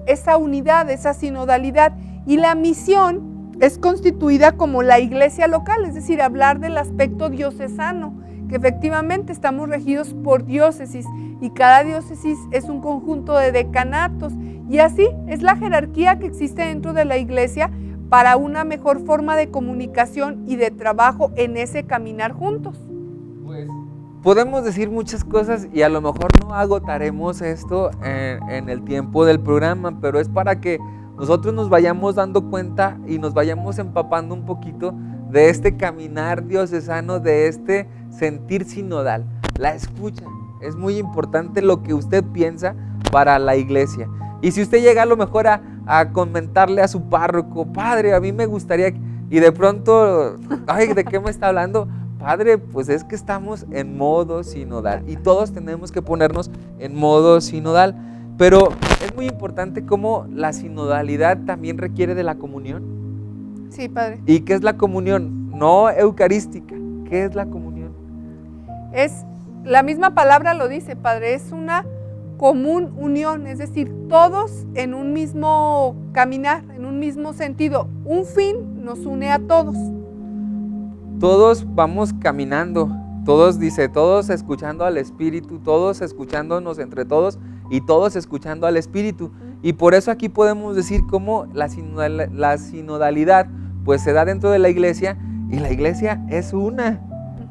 esa unidad, esa sinodalidad. Y la misión es constituida como la iglesia local, es decir, hablar del aspecto diocesano, que efectivamente estamos regidos por diócesis, y cada diócesis es un conjunto de decanatos, y así es la jerarquía que existe dentro de la iglesia para una mejor forma de comunicación y de trabajo en ese caminar juntos. Pues podemos decir muchas cosas y a lo mejor no agotaremos esto en el tiempo del programa, pero es para que nosotros nos vayamos dando cuenta y nos vayamos empapando un poquito de este caminar diocesano, de este sentir sinodal. La escucha, es muy importante lo que usted piensa para la iglesia. Y si usted llega a lo mejor a comentarle a su párroco, padre, a mí me gustaría, y de pronto, ay, ¿de qué me está hablando? Padre, pues es que estamos en modo sinodal y todos tenemos que ponernos en modo sinodal, pero es muy importante cómo la sinodalidad también requiere de la comunión. Sí, padre. ¿Y qué es la comunión? No eucarística. ¿Qué es la comunión? Es, la misma palabra lo dice, padre, es una común unión, es decir, todos en un mismo caminar, en un mismo sentido. Un fin nos une a todos. Todos vamos caminando, todos escuchando al Espíritu, todos escuchándonos entre todos y todos escuchando al Espíritu. Y por eso aquí podemos decir cómo la sinodalidad pues se da dentro de la iglesia, y la iglesia es una,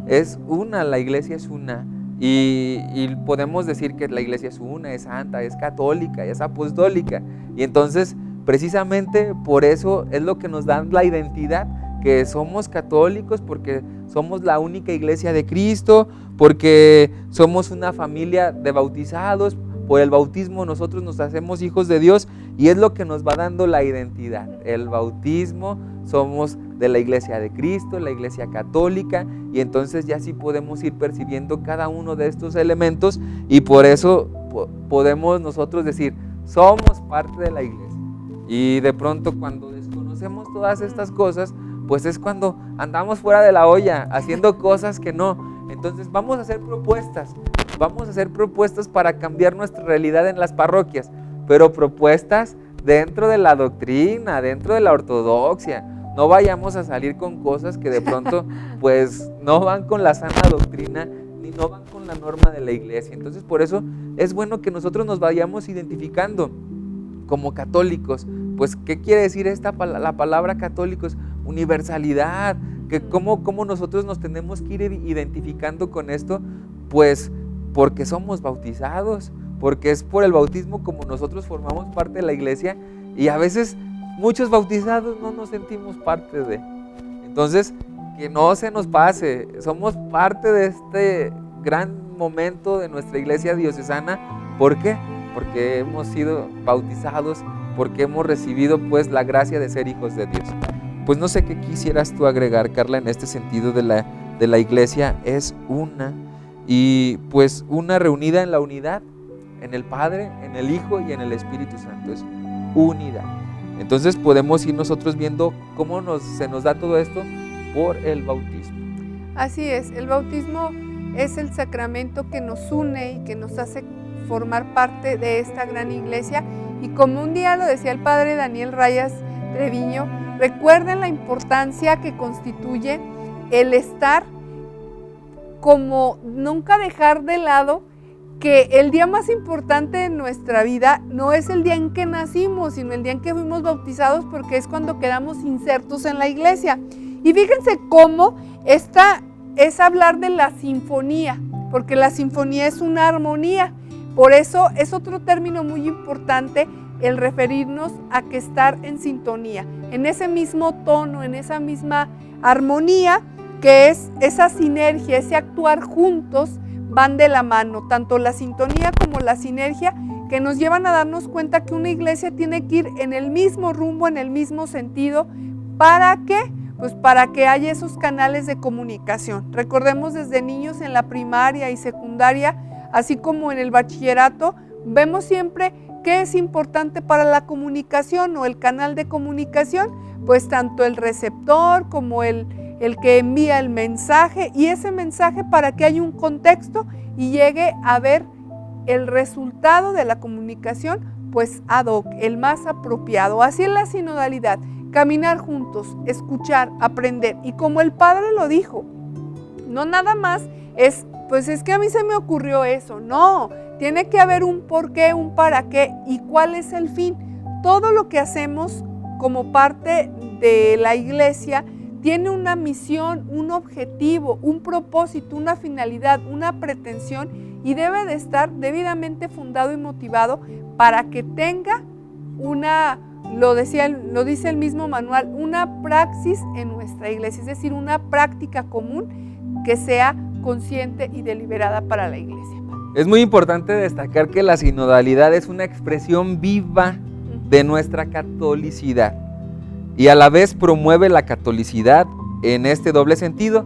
la iglesia es una. Y podemos decir que la iglesia es una, es santa, es católica, es apostólica. Y entonces precisamente por eso es lo que nos da la identidad, que somos católicos, porque somos la única iglesia de Cristo, porque somos una familia de bautizados. Por el bautismo nosotros nos hacemos hijos de Dios y es lo que nos va dando la identidad. El bautismo, somos de la iglesia de Cristo, la iglesia católica, y entonces ya sí podemos ir percibiendo cada uno de estos elementos, y por eso podemos nosotros decir, somos parte de la iglesia. Y de pronto cuando desconocemos todas estas cosas, pues es cuando andamos fuera de la olla, haciendo cosas que no. Entonces vamos a hacer propuestas para cambiar nuestra realidad en las parroquias, pero propuestas dentro de la doctrina, dentro de la ortodoxia. No vayamos a salir con cosas que de pronto pues no van con la sana doctrina, ni no van con la norma de la iglesia. Entonces por eso es bueno que nosotros nos vayamos identificando como católicos. Pues ¿qué quiere decir la palabra católicos? Universalidad, que cómo nosotros nos tenemos que ir identificando con esto, pues porque somos bautizados, porque es por el bautismo como nosotros formamos parte de la iglesia, y a veces muchos bautizados no nos sentimos parte de. Entonces, que no se nos pase, somos parte de este gran momento de nuestra iglesia diocesana. ¿Por qué? Porque hemos sido bautizados, porque hemos recibido pues la gracia de ser hijos de Dios. Pues no sé qué quisieras tú agregar, Carla, en este sentido de la iglesia es una, y pues una reunida en la unidad, en el Padre, en el Hijo y en el Espíritu Santo, es unidad. Entonces podemos ir nosotros viendo cómo se nos da todo esto por el bautismo. Así es, el bautismo es el sacramento que nos une y que nos hace formar parte de esta gran iglesia, y como un día lo decía el padre Daniel Rayas Treviño, recuerden la importancia que constituye el estar, como nunca dejar de lado que el día más importante de nuestra vida no es el día en que nacimos, sino el día en que fuimos bautizados, porque es cuando quedamos insertos en la iglesia. Y fíjense cómo esta es hablar de la sinfonía, porque la sinfonía es una armonía. Por eso es otro término muy importante el referirnos a que estar en sintonía, en ese mismo tono, en esa misma armonía, que es esa sinergia, ese actuar juntos, van de la mano, tanto la sintonía como la sinergia, que nos llevan a darnos cuenta que una iglesia tiene que ir en el mismo rumbo, en el mismo sentido. ¿Para qué? Pues para que haya esos canales de comunicación. Recordemos desde niños en la primaria y secundaria, así como en el bachillerato, vemos siempre qué es importante para la comunicación o el canal de comunicación, pues tanto el receptor como el que envía el mensaje, y ese mensaje para que haya un contexto y llegue a ver el resultado de la comunicación pues ad hoc, el más apropiado. Así es la sinodalidad, caminar juntos, escuchar, aprender, y como el Padre lo dijo, no nada más es, pues es que a mí se me ocurrió eso, no, tiene que haber un por qué, un para qué y cuál es el fin. Todo lo que hacemos como parte de la iglesia tiene una misión, un objetivo, un propósito, una finalidad, una pretensión y debe de estar debidamente fundado y motivado para que tenga una, lo dice el mismo manual, una praxis en nuestra iglesia, es decir, una práctica común que sea consciente y deliberada para la iglesia. Es muy importante destacar que la sinodalidad es una expresión viva de nuestra catolicidad y a la vez promueve la catolicidad en este doble sentido.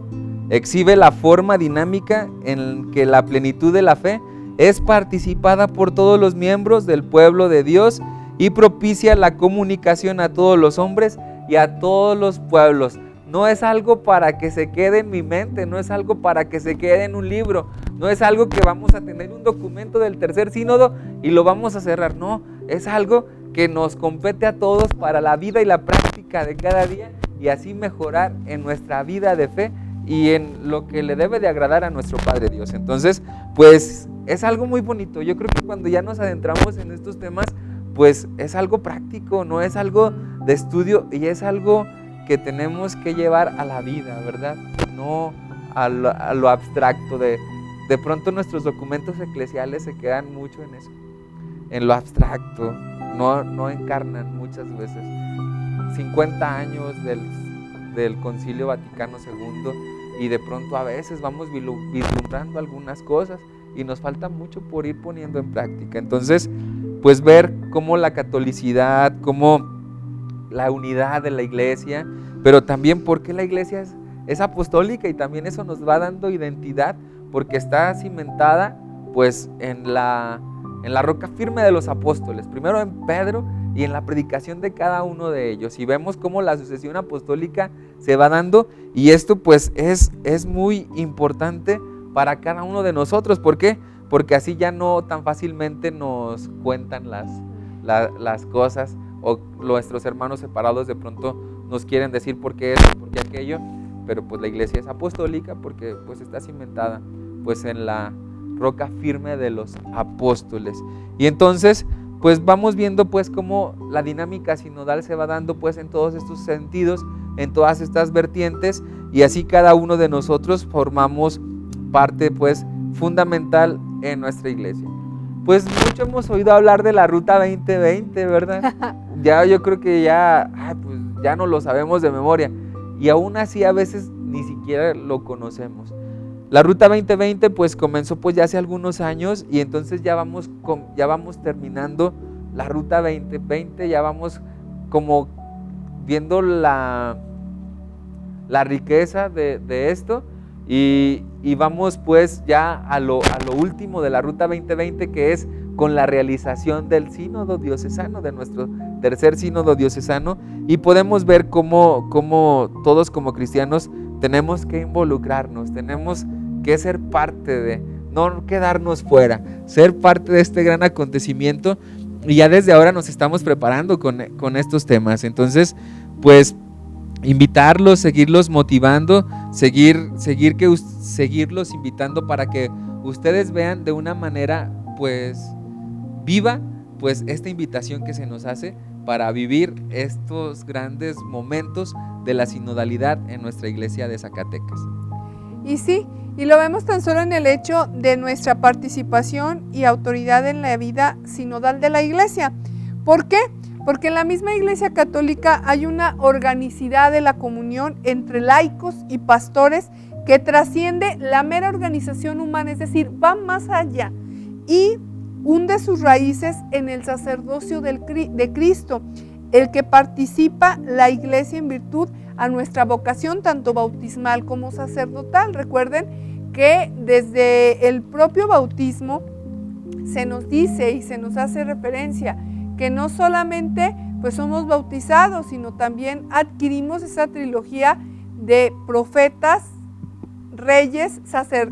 Exhibe la forma dinámica en que la plenitud de la fe es participada por todos los miembros del pueblo de Dios y propicia la comunicación a todos los hombres y a todos los pueblos. No es algo para que se quede en mi mente, no es algo para que se quede en un libro, no es algo que vamos a tener un documento del tercer sínodo y lo vamos a cerrar, no, es algo que nos compete a todos para la vida y la práctica de cada día y así mejorar en nuestra vida de fe y en lo que le debe de agradar a nuestro Padre Dios. Entonces, pues es algo muy bonito. Yo creo que cuando ya nos adentramos en estos temas, pues es algo práctico, no es algo de estudio y es algo que tenemos que llevar a la vida, ¿verdad? No a lo abstracto. De pronto nuestros documentos eclesiales se quedan mucho en eso, en lo abstracto, no encarnan muchas veces. 50 años del Concilio Vaticano II y de pronto a veces vamos vislumbrando algunas cosas y nos falta mucho por ir poniendo en práctica. Entonces, pues ver cómo la catolicidad, cómo la unidad de la iglesia, pero también porque la iglesia es apostólica y también eso nos va dando identidad porque está cimentada pues en la roca firme de los apóstoles, primero en Pedro y en la predicación de cada uno de ellos, y vemos cómo la sucesión apostólica se va dando y esto pues es muy importante para cada uno de nosotros. ¿Por qué? Porque así ya no tan fácilmente nos cuentan las cosas o nuestros hermanos separados de pronto nos quieren decir por qué esto, por qué aquello, pero pues la iglesia es apostólica porque pues está cimentada pues en la roca firme de los apóstoles. Y entonces pues vamos viendo pues cómo la dinámica sinodal se va dando pues en todos estos sentidos, en todas estas vertientes, y así cada uno de nosotros formamos parte pues fundamental en nuestra iglesia. Pues mucho hemos oído hablar de la Ruta 2020, ¿verdad? Ya yo creo que pues ya no lo sabemos de memoria y aún así a veces ni siquiera lo conocemos. La Ruta 2020 pues comenzó pues ya hace algunos años y entonces ya vamos terminando la Ruta 2020, ya vamos como viendo la riqueza de esto y vamos pues ya a lo último de la Ruta 2020, que es con la realización del sínodo diocesano, de nuestro tercer sínodo diocesano, y podemos ver cómo todos como cristianos tenemos que involucrarnos, tenemos que ser parte de, no quedarnos fuera, ser parte de este gran acontecimiento, y ya desde ahora nos estamos preparando con estos temas. Entonces, pues invitarlos, seguirlos motivando, seguirlos invitando para que ustedes vean de una manera pues viva pues esta invitación que se nos hace para vivir estos grandes momentos de la sinodalidad en nuestra iglesia de Zacatecas. Y sí, y lo vemos tan solo en el hecho de nuestra participación y autoridad en la vida sinodal de la iglesia. ¿Por qué? Porque en la misma Iglesia Católica hay una organicidad de la comunión entre laicos y pastores que trasciende la mera organización humana, es decir, va más allá y hunde sus raíces en el sacerdocio de Cristo, el que participa la iglesia en virtud a nuestra vocación tanto bautismal como sacerdotal. Recuerden que desde el propio bautismo se nos dice y se nos hace referencia que no solamente pues somos bautizados, sino también adquirimos esa trilogía de profetas, reyes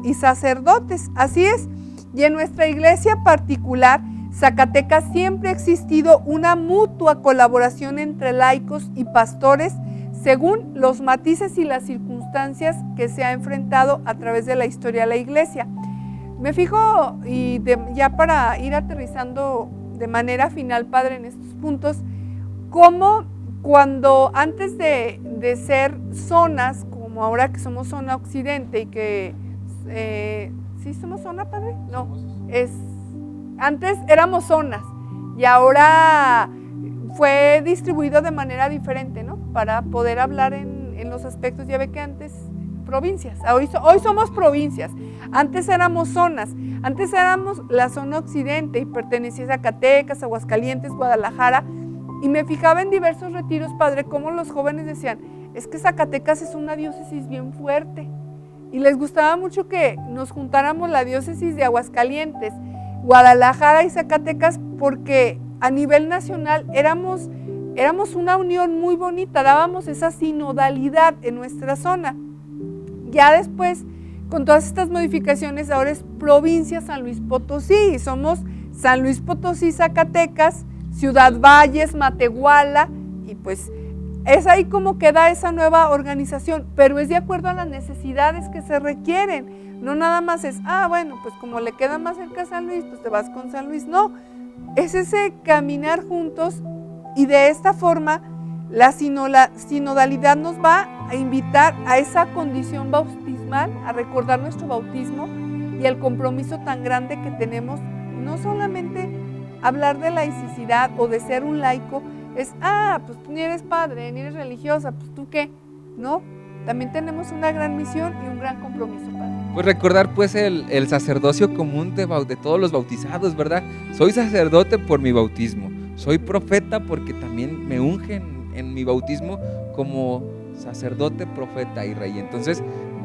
y sacerdotes. Así es, y en nuestra iglesia particular, Zacatecas, siempre ha existido una mutua colaboración entre laicos y pastores según los matices y las circunstancias que se ha enfrentado a través de la historia de la iglesia. Me fijo, y ya para ir aterrizando de manera final, Padre, en estos puntos, como cuando antes de de ser zonas, como ahora que somos zona occidente y que, ¿sí somos zona, padre? No, antes éramos zonas y ahora fue distribuido de manera diferente, ¿no? Para poder hablar en los aspectos, ya ve que antes, provincias, hoy somos provincias, antes éramos zonas, antes éramos la zona occidente y pertenecía a Zacatecas, Aguascalientes, Guadalajara, y me fijaba en diversos retiros, padre, cómo los jóvenes decían, es que Zacatecas es una diócesis bien fuerte, y les gustaba mucho que nos juntáramos la diócesis de Aguascalientes, Guadalajara y Zacatecas, porque a nivel nacional éramos una unión muy bonita, dábamos esa sinodalidad en nuestra zona. Ya después, con todas estas modificaciones, ahora es provincia San Luis Potosí, y somos San Luis Potosí, Zacatecas, Ciudad Valles, Matehuala, y pues es ahí como queda esa nueva organización, pero es de acuerdo a las necesidades que se requieren, no nada más es, bueno, pues como le queda más cerca a San Luis, pues te vas con San Luis, no, es ese caminar juntos, y de esta forma la sinodalidad nos va a invitar a esa condición bautismal, a recordar nuestro bautismo y el compromiso tan grande que tenemos, no solamente hablar de laicidad o de ser un laico, es, pues tú ni eres padre, ni eres religiosa, pues tú qué, no, también tenemos una gran misión y un gran compromiso, padre. Pues recordar pues el sacerdocio común de todos los bautizados, ¿verdad? Soy sacerdote por mi bautismo, soy profeta porque también me ungen en mi bautismo como sacerdote, profeta y rey. Entonces,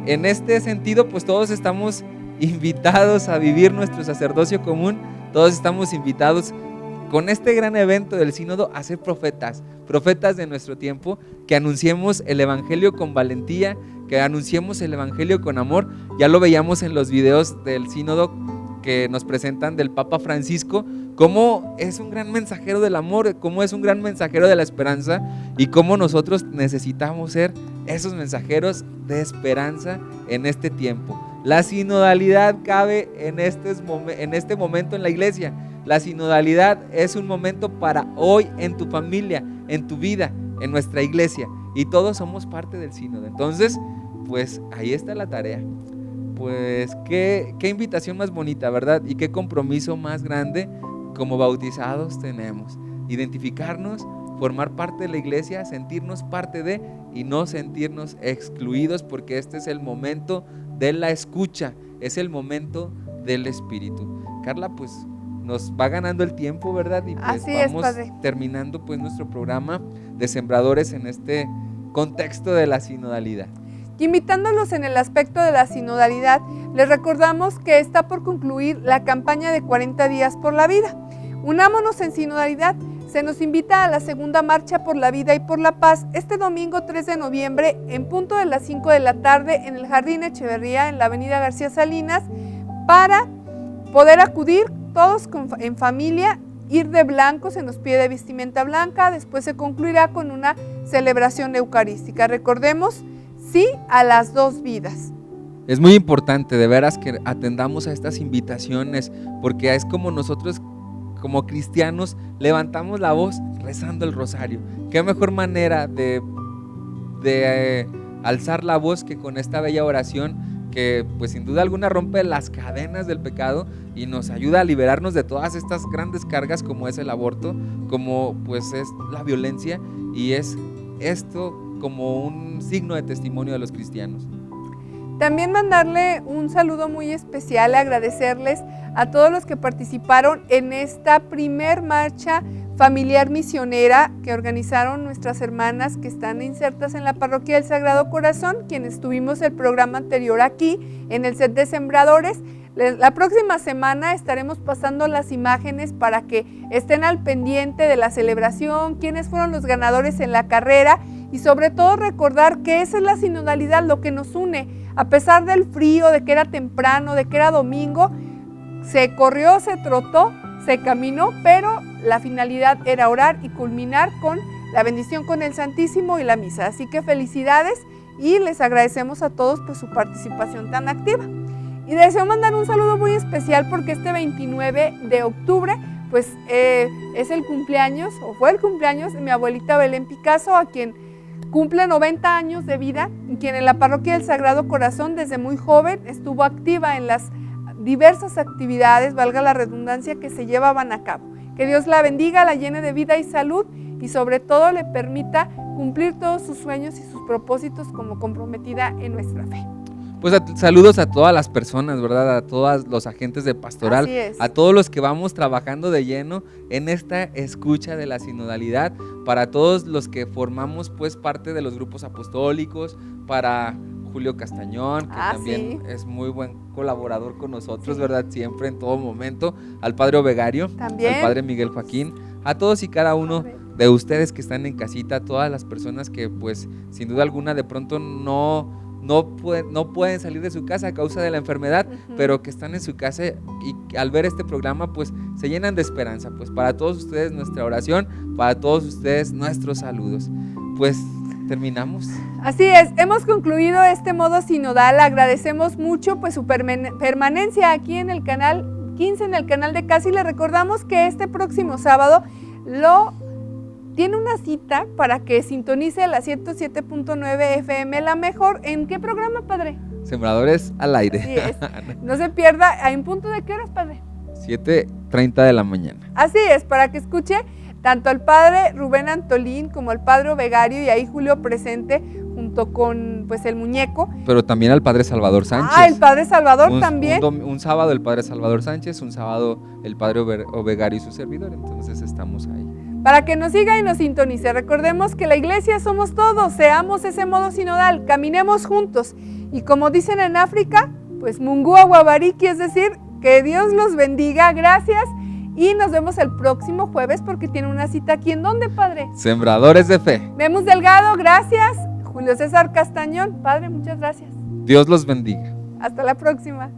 en este sentido, pues todos estamos invitados a vivir nuestro sacerdocio común, todos estamos invitados con este gran evento del sínodo a ser profetas de nuestro tiempo, que anunciemos el evangelio con valentía, que anunciemos el evangelio con amor. Ya lo veíamos en los videos del sínodo que nos presentan del Papa Francisco, cómo es un gran mensajero del amor, cómo es un gran mensajero de la esperanza, y cómo nosotros necesitamos ser esos mensajeros de esperanza en este tiempo. La sinodalidad cabe en este momento en la iglesia. La sinodalidad es un momento para hoy en tu familia, en tu vida, en nuestra iglesia, y todos somos parte del sínodo. Entonces, pues ahí está la tarea. Pues qué invitación más bonita, ¿verdad? Y qué compromiso más grande como bautizados tenemos. Identificarnos, formar parte de la iglesia, sentirnos parte de y no sentirnos excluidos, porque este es el momento de la escucha, es el momento del Espíritu. Carla, pues nos va ganando el tiempo, ¿verdad? Y pues así vamos es, terminando pues nuestro programa de Sembradores en este contexto de la sinodalidad. Invitándolos en el aspecto de la sinodalidad, les recordamos que está por concluir la campaña de 40 días por la vida. Unámonos en sinodalidad. Se nos invita a la segunda marcha por la vida y por la paz este domingo 3 de noviembre en punto de las 5 de la tarde en el Jardín Echeverría en la avenida García Salinas, para poder acudir todos en familia, ir de blanco, se nos pide vestimenta blanca, después se concluirá con una celebración eucarística. Recordemos, sí a las dos vidas. Es muy importante de veras que atendamos a estas invitaciones, porque es como nosotros como cristianos levantamos la voz rezando el rosario. Qué mejor manera de alzar la voz que con esta bella oración, que pues sin duda alguna rompe las cadenas del pecado y nos ayuda a liberarnos de todas estas grandes cargas, como es el aborto, como pues es la violencia, y es esto como un signo de testimonio de los cristianos. También mandarle un saludo muy especial, agradecerles a todos los que participaron en esta primer marcha familiar misionera que organizaron nuestras hermanas que están insertas en la parroquia del Sagrado Corazón, quienes tuvimos el programa anterior aquí en el set de Sembradores. La próxima semana estaremos pasando las imágenes para que estén al pendiente de la celebración, quiénes fueron los ganadores en la carrera, y sobre todo recordar que esa es la sinodalidad, lo que nos une. A pesar del frío, de que era temprano, de que era domingo, se corrió, se trotó, se caminó, pero la finalidad era orar y culminar con la bendición con el Santísimo y la misa. Así que felicidades y les agradecemos a todos por su participación tan activa. Y deseo mandar un saludo muy especial porque este 29 de octubre pues es el cumpleaños, o fue el cumpleaños de mi abuelita Belén Picasso, a quien cumple 90 años de vida, quien en la parroquia del Sagrado Corazón desde muy joven estuvo activa en las diversas actividades, valga la redundancia, que se llevaban a cabo. Que Dios la bendiga, la llene de vida y salud y sobre todo le permita cumplir todos sus sueños y sus propósitos como comprometida en nuestra fe. Pues saludos a todas las personas, ¿verdad? A todos los agentes de pastoral, Así es. a todos los que vamos trabajando de lleno en esta escucha de la sinodalidad, para todos los que formamos pues parte de los grupos apostólicos, para Julio Castañón, que también es muy buen colaborador con nosotros, ¿verdad? Siempre, en todo momento, al Padre Ovegario, También. al Padre Miguel Joaquín, a todos y cada uno de ustedes que están en casita, a todas las personas que pues sin duda alguna de pronto no pueden salir de su casa a causa de la enfermedad, pero que están en su casa y al ver este programa pues se llenan de esperanza. Pues para todos ustedes nuestra oración, para todos ustedes nuestros saludos. Pues terminamos. Así es, hemos concluido este modo sinodal. Agradecemos mucho pues su permanencia aquí en el canal 15, en el canal de Casi. Le recordamos que este próximo sábado tiene una cita para que sintonice la 107.9 FM La Mejor. ¿En qué programa, padre? Sembradores al aire. Así es. No se pierda. ¿En punto de qué horas, padre? 7:30 de la mañana. Así es, para que escuche tanto al padre Rubén Antolín como al padre Ovegario, y ahí Julio presente junto con pues el muñeco. Pero también al padre Salvador Sánchez. El padre Salvador también. Un sábado el padre Salvador Sánchez, un sábado el padre Ovegario y su servidor, entonces estamos ahí. Para que nos siga y nos sintonice. Recordemos que la iglesia somos todos, seamos ese modo sinodal, caminemos juntos. Y como dicen en África, pues Mungua Wabariki, es decir, que Dios los bendiga, gracias. Y nos vemos el próximo jueves porque tiene una cita aquí. ¿En dónde, padre? Sembradores de Fe. Memus Delgado, gracias. Julio César Castañón, padre, muchas gracias. Dios los bendiga. Hasta la próxima.